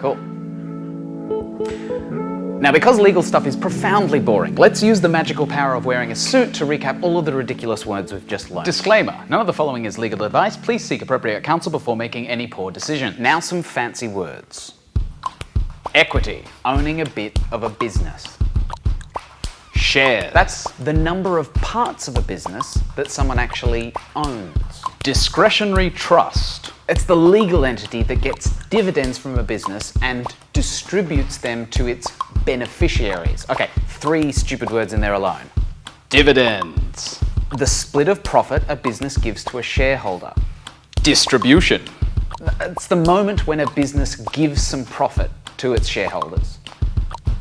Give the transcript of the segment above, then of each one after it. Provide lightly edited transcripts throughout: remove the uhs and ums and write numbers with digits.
Cool. Now, because legal stuff is profoundly boring, let's use the magical power of wearing a suit to recap all of the ridiculous words we've just learned. Disclaimer, none of the following is legal advice. Please seek appropriate counsel before making any poor decision. Now some fancy words. Equity, owning a bit of a business. Shares, that's the number of parts of a business that someone actually owns. Discretionary trust, it's the legal entity that gets dividends from a business and distributes them to its beneficiaries. Okay, 3 stupid words in there alone. Dividends, the split of profit a business gives to a shareholder. Distribution, it's the moment when a business gives some profit to its shareholders.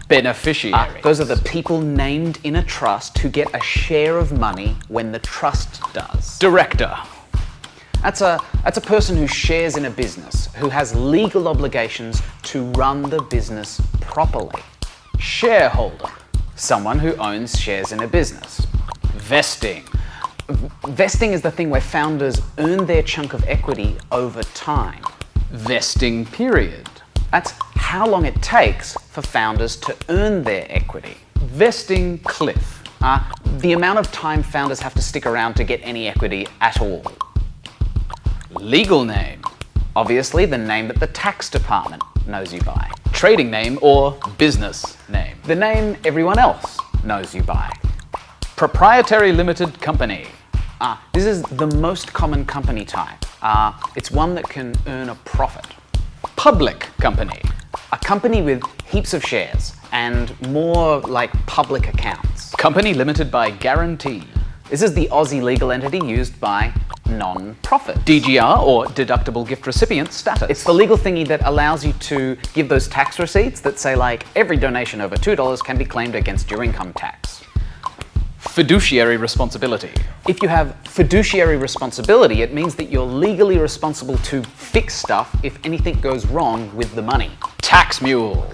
Beneficiaries, those are the people named in a trust who get a share of money when the trust does. Director, that's a person who shares in a business, who has legal obligations to run the business properly. Shareholder, someone who owns shares in a business. Vesting, vesting is the thing where founders earn their chunk of equity over time. Vesting period, that's how long it takes for founders to earn their equity. Vesting cliff, the amount of time founders have to stick around to get any equity at all. Legal name, obviously the name that the tax department knows you by. Trading name or business name, the name everyone else knows you by. Proprietary limited company, this is the most common company type. It's one that can earn a profit. Public company, a company with heaps of shares and more like public accounts. Company limited by guarantee, this is the Aussie legal entity used by non-profit. DGR or deductible gift recipient status. It's the legal thingy that allows you to give those tax receipts that say like every donation over $2 can be claimed against your income tax. Fiduciary responsibility. If you have fiduciary responsibility, it means that you're legally responsible to fix stuff if anything goes wrong with the money. Tax mule.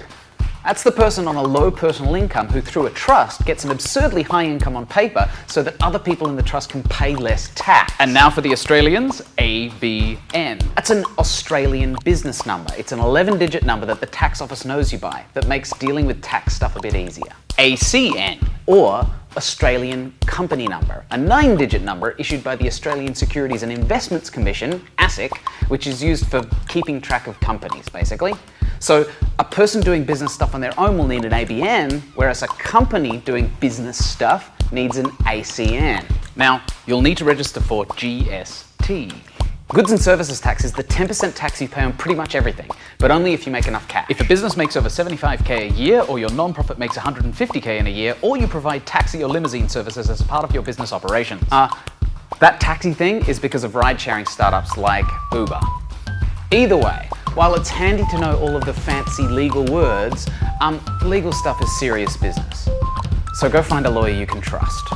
That's the person on a low personal income who, through a trust, gets an absurdly high income on paper so that other people in the trust can pay less tax. And now for the Australians, ABN. That's an Australian business number. It's an 11-digit number that the tax office knows you by that makes dealing with tax stuff a bit easier. ACN, or Australian Company Number, a 9-digit number issued by the Australian Securities and Investments Commission, ASIC, which is used for keeping track of companies, basically. So a person doing business stuff on their own will need an ABN, whereas a company doing business stuff needs an ACN. Now, you'll need to register for GST. Goods and services tax is the 10% tax you pay on pretty much everything, but only if you make enough cash. If a business makes over $75K a year, or your non-profit makes $150K in a year, or you provide taxi or limousine services as a part of your business operations. That taxi thing is because of ride-sharing startups like Uber. Either way, while it's handy to know all of the fancy legal words, legal stuff is serious business. So go find a lawyer you can trust.